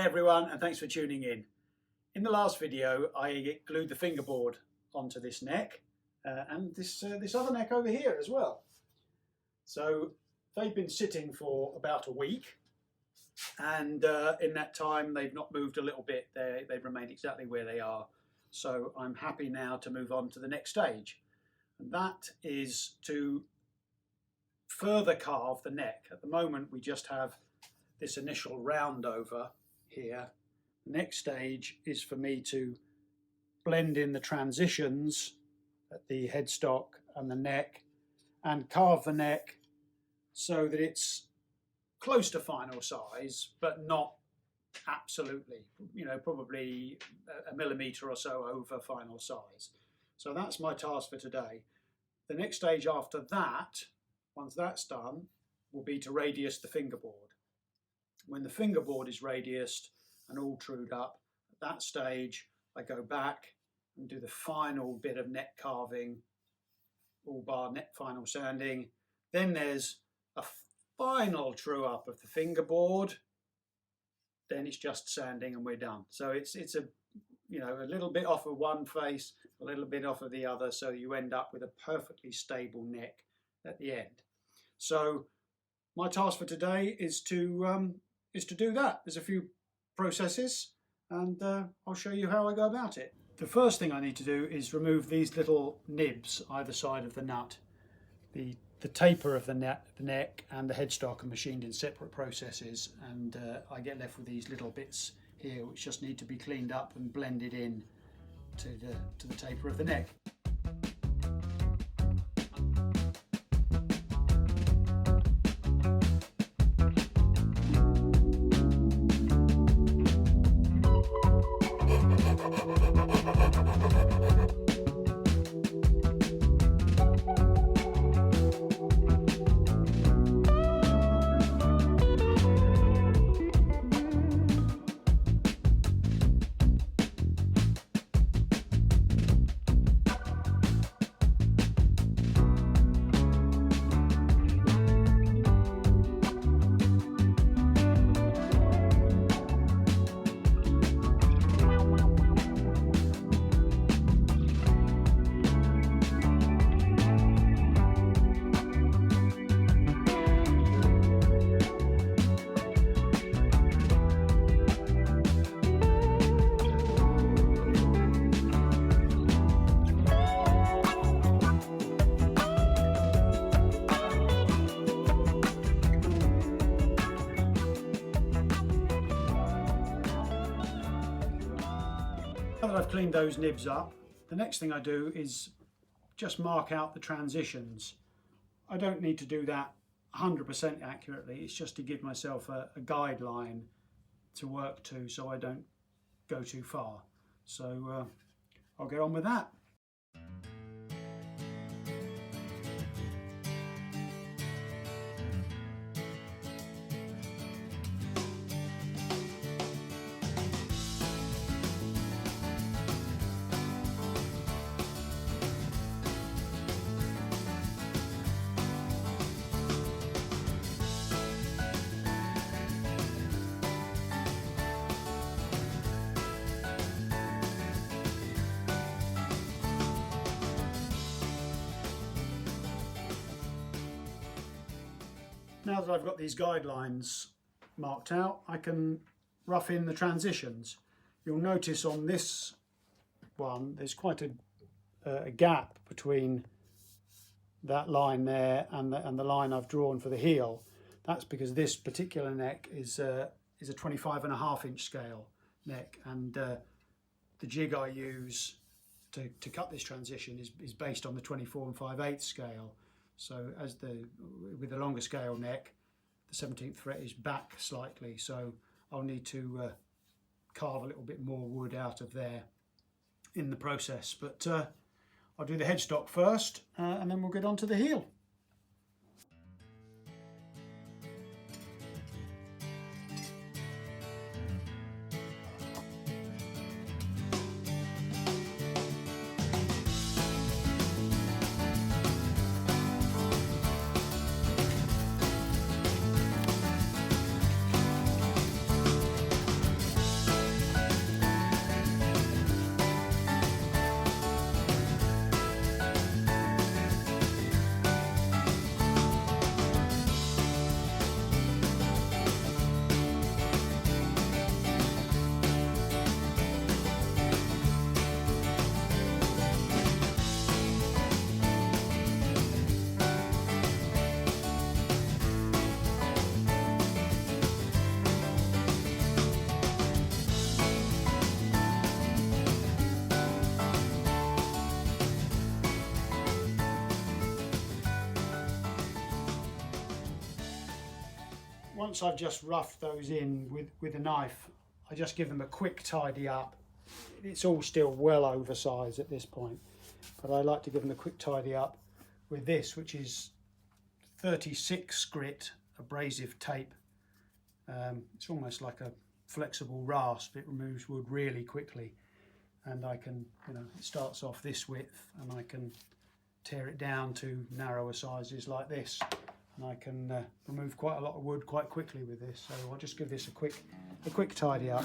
everyone, and thanks for tuning in. In the last video I glued the fingerboard onto this neck and this other neck over here as well. So they've been sitting for about a week, and in that time they've not moved a little bit. They've remained exactly where they are. So I'm happy now to move on to the next stage, and that is to further carve the neck. At the moment we just have this initial round over here. The next stage is for me to blend in the transitions at the headstock and the neck and carve the neck so that it's close to final size but not absolutely, probably a millimetre or so over final size. So that's my task for today. The next stage after that, once that's done, will be to radius the fingerboard. When the fingerboard is radiused and all trued up, at that stage I go back and do the final bit of neck carving, all bar net final sanding. Then there's a final true up of the fingerboard. Then it's just sanding and we're done. So it's a little bit off of one face, a little bit off of the other, so you end up with a perfectly stable neck at the end. So my task for today is to do that. There's a few processes, and I'll show you how I go about it. The first thing I need to do is remove these little nibs either side of the nut. The taper of the neck and the headstock are machined in separate processes, and I get left with these little bits here which just need to be cleaned up and blended in to the taper of the neck. Now that I've cleaned those nibs up, the next thing I do is just mark out the transitions. I don't need to do that 100% accurately, it's just to give myself a guideline to work to so I don't go too far. So I'll get on with that. Now that I've got these guidelines marked out, I can rough in the transitions. You'll notice on this one there's quite a gap between that line there and the line I've drawn for the heel. That's because this particular neck is a 25.5 inch scale neck, and the jig I use to cut this transition is based on the 24 5/8 scale. So with the longer scale neck, the 17th fret is back slightly, so I'll need to carve a little bit more wood out of there in the process. But I'll do the headstock first, and then we'll get on to the heel. once I've just roughed those in with a knife, I just give them a quick tidy up. It's all still well oversized at this point, but I like to give them a quick tidy up with this, which is 36 grit abrasive tape. It's almost like a flexible rasp. It removes wood really quickly, and I can, you know, it starts off this width and I can tear it down to narrower sizes like this, and I can remove quite a lot of wood quite quickly with this. So I'll just give this a quick tidy up.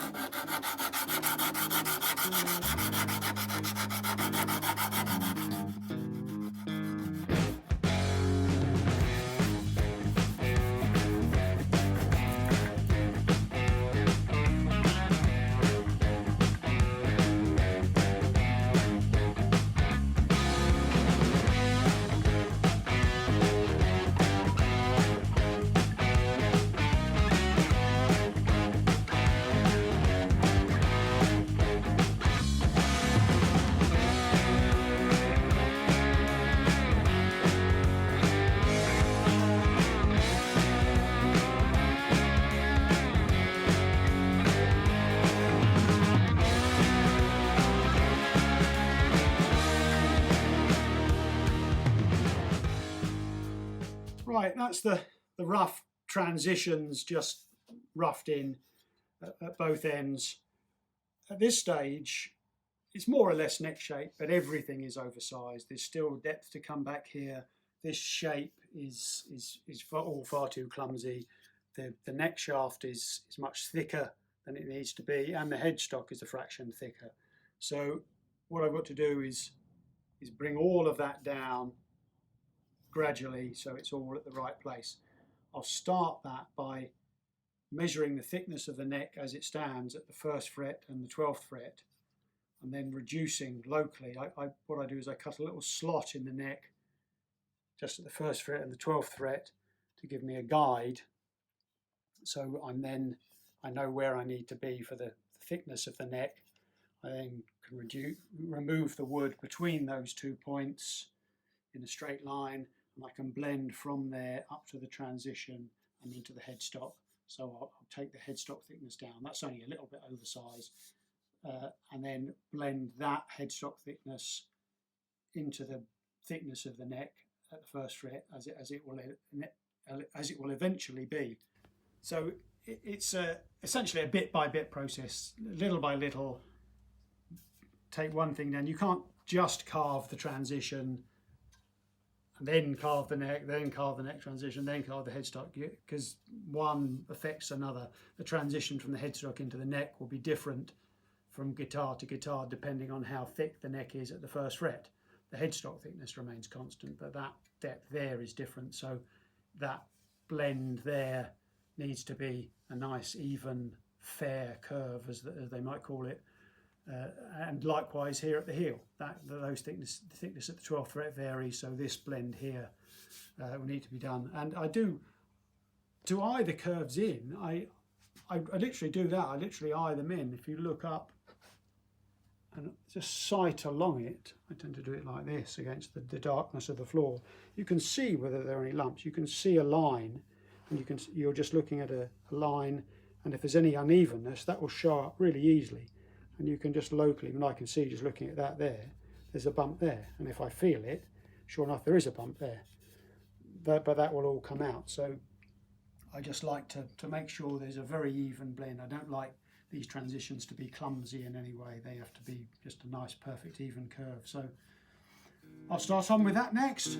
Right, that's the rough transitions just roughed in at both ends. At this stage, it's more or less neck shape, but everything is oversized. There's still depth to come back here. This shape is far too clumsy. The neck shaft is much thicker than it needs to be, and the headstock is a fraction thicker. So what I've got to do is bring all of that down gradually so it's all at the right place. I'll start that by measuring the thickness of the neck as it stands at the 1st fret and the 12th fret, and then reducing locally. What I do is I cut a little slot in the neck just at the 1st fret and the 12th fret to give me a guide, so I know where I need to be for the thickness of the neck. I then can remove the wood between those 2 points in a straight line, and I can blend from there up to the transition and into the headstock. So I'll take the headstock thickness down. That's only a little bit oversized, and then blend that headstock thickness into the thickness of the neck at the 1st fret as it will eventually be. So it's essentially a bit by bit process, little by little. Take one thing down. You can't just carve the transition and then carve the neck, then carve the neck transition, then carve the headstock, because one affects another. The transition from the headstock into the neck will be different from guitar to guitar depending on how thick the neck is at the 1st fret. The headstock thickness remains constant, but that depth there is different. So that blend there needs to be a nice, even, fair curve, as they might call it. And likewise here at the heel, the thickness at the 12th fret varies, so this blend here will need to be done. And I do, to eye the curves in, I literally do that. I literally eye them in. If you look up and just sight along it, I tend to do it like this against the darkness of the floor. You can see whether there are any lumps. You can see a line, and you're just looking at a line, and if there's any unevenness, that will show up really easily. And you can just locally, and I can see just looking at that there's a bump there. And if I feel it, sure enough, there is a bump there. But that will all come out. So I just like to make sure there's a very even blend. I don't like these transitions to be clumsy in any way. They have to be just a nice, perfect, even curve. So I'll start on with that next.